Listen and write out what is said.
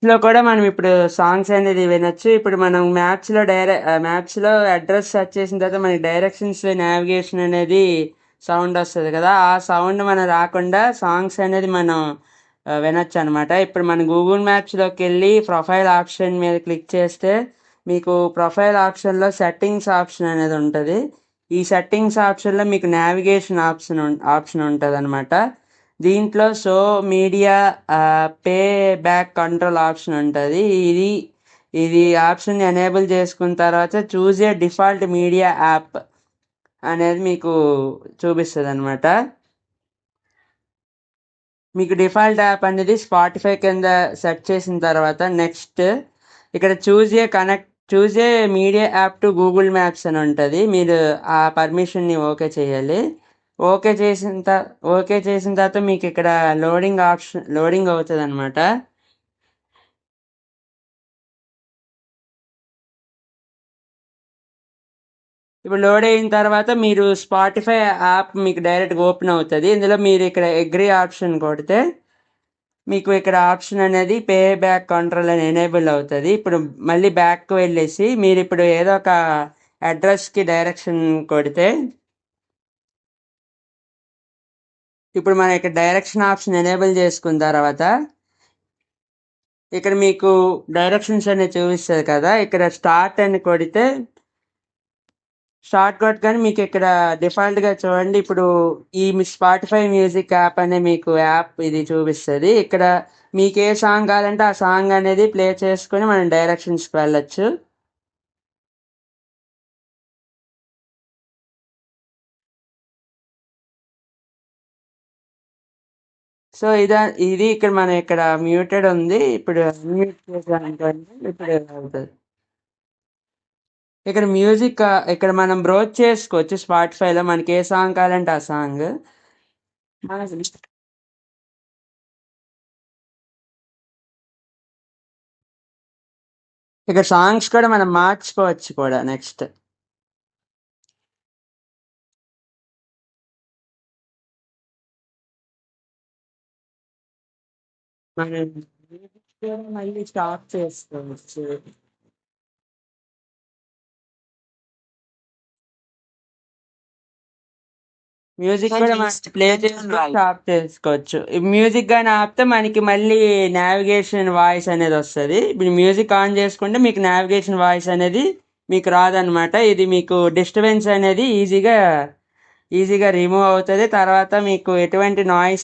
లో కూడా మనం ఇప్పుడు సాంగ్స్ అనేది వినొచ్చు. ఇప్పుడు మనం మ్యాప్స్‌లో అడ్రెస్ సెర్చ్ చేసిన తర్వాత మనకి డైరెక్షన్స్ నావిగేషన్ అనేది సౌండ్ వస్తది కదా! ఆ సౌండ్ మనం రాకుండా సాంగ్స్ అనేది మనం వినొచ్చనమాట. ఇప్పుడు మనం గూగుల్ మ్యాప్స్‌లోకెళ్ళి ప్రొఫైల్ ఆప్షన్ మీద క్లిక్ చేస్తే మీకు ప్రొఫైల్ ఆప్షన్‌లో సెట్టింగ్స్ ఆప్షన్ అనేది ఉంటది. ఈ సెట్టింగ్స్ ఆప్షన్‌లో మీకు నావిగేషన్ ఆప్షన్ ఉంటదనమాట. దీంట్లో show media pay back control option ఉంటుంది. ఇది ఇది ఆప్షన్ ఎనేబుల్ చేసుకున్న తర్వాత choose a default media app అనేది మీకు చూపిస్తుంది అనమాట. మీకు డిఫాల్ట్ యాప్ అనేది స్పాటిఫై కింద సెట్ చేసిన తర్వాత నెక్స్ట్ ఇక్కడ choose a media app to Google maps అని ఉంటుంది. మీరు ఆ పర్మిషన్ని ఓకే చేయాలి. ఓకే చేసిన ఓకే చేసిన తర్వాత మీకు ఇక్కడ లోడింగ్ అవుతుంది అనమాట. ఇప్పుడు లోడ్ అయిన తర్వాత మీరు స్పాటిఫై యాప్ మీకు డైరెక్ట్గా ఓపెన్ అవుతుంది. ఇందులో మీరు ఇక్కడ అగ్రీ ఆప్షన్ కొడితే మీకు ఇక్కడ ఆప్షన్ అనేది పే బ్యాక్ కంట్రోల్ అని ఎనేబుల్ అవుతుంది. ఇప్పుడు మళ్ళీ బ్యాక్కి వెళ్ళేసి మీరు ఇప్పుడు ఏదో ఒక అడ్రస్కి డైరెక్షన్ కొడితే ఇప్పుడు మనం ఇక్కడ డైరెక్షన్ ఆప్షన్ ఎనేబుల్ చేసుకున్న తర్వాత ఇక్కడ మీకు డైరెక్షన్స్ అనేది చూపిస్తుంది కదా, ఇక్కడ స్టార్ట్ అని కొడితే స్టార్ట్ కొట్టగానే మీకు ఇక్కడ డిఫాల్ట్గా చూడండి ఇప్పుడు ఈ స్పాటిఫై మ్యూజిక్ యాప్ అనే మీకు యాప్ ఇది చూపిస్తుంది. ఇక్కడ మీకు ఏ సాంగ్ కావాలంటే ఆ సాంగ్ అనేది ప్లే చేసుకొని మనం డైరెక్షన్స్కి వెళ్ళచ్చు. సో ఇది ఇక్కడ మనం ఇక్కడ మ్యూటెడ్ ఉంది. ఇప్పుడు మ్యూట్ చేసామనుకోండి ఇప్పుడు అవుతుంది. ఇక్కడ మ్యూజిక్ ఇక్కడ మనం బ్రౌజ్ చేసుకోవచ్చు స్పాటిఫైలో మనకి ఏ సాంగ్ కావాలంటే ఆ సాంగ్. ఇక్కడ సాంగ్స్ కూడా మనం మార్చుకోవచ్చు కూడా. నెక్స్ట్ మనం మ్యూజిక్ కూడా మళ్ళీ స్టాప్ చేసుకోవచ్చు. మ్యూజిక్ కూడా మనం ప్లే చేసుకొని స్టాప్ చేసుకోవచ్చు. మ్యూజిక్ కానీ ఆపితే మనకి మళ్ళీ నావిగేషన్ వాయిస్ అనేది వస్తుంది. ఇప్పుడు మ్యూజిక్ ఆన్ చేసుకుంటే మీకు నావిగేషన్ వాయిస్ అనేది మీకు రాదనమాట. ఇది మీకు డిస్టర్బెన్స్ అనేది ఈజీగా రిమూవ్ అవుతుంది. తర్వాత మీకు ఎటువంటి నాయిస్